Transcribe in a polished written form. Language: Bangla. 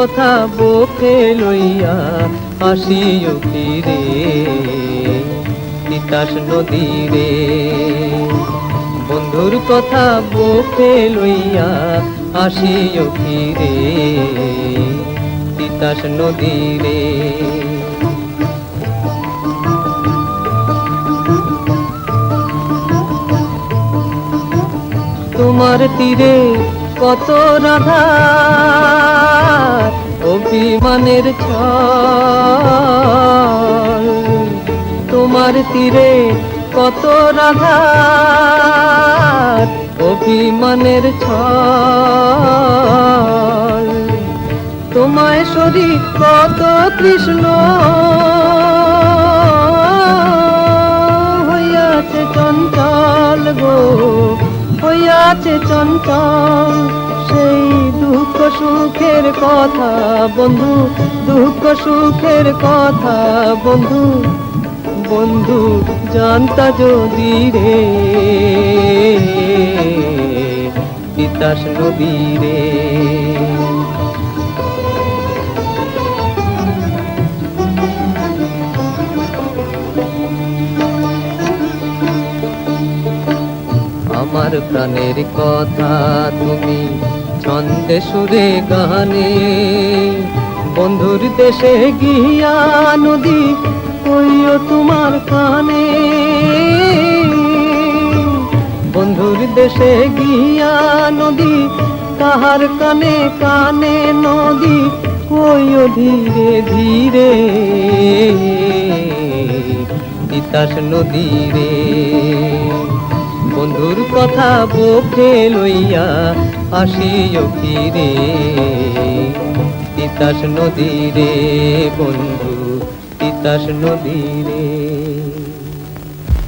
কথা বুকে লইয়া আসিও ফিরে তিতাস নদীরে। বন্ধুর কথা বুকে লইয়া আসিও ফিরে তিতাস নদীরে। তোমার তীরে কত রাধা অভিমানের ছল, তোমার তীরে কত রাধা অভিমানের ছল। তোমায় সরি কত কৃষ্ণ হইয়াছে চঞ্চল গো, হইয়াছে চঞ্চল। সেই দুঃখ সুখের কথা বন্ধু, দুঃখ সুখের কথা বন্ধু, বন্ধু জানতা যদি রে তিতাস নদীরে। আমার প্রাণের কথা তুমি ছন্দে সুরে গানে, বন্ধুর দেশে গিয়া নদী কইও তোমার কানে। বন্ধুর দেশে গিয়া নদী তাহার কানে কানে নদী কইও ধীরে ধীরে তিতাস নদীরে। বন্ধুর কথা বুকে লইয়া আসিও ফিরে তিতাস নদীরে বন্ধু তিতাস নদীরে।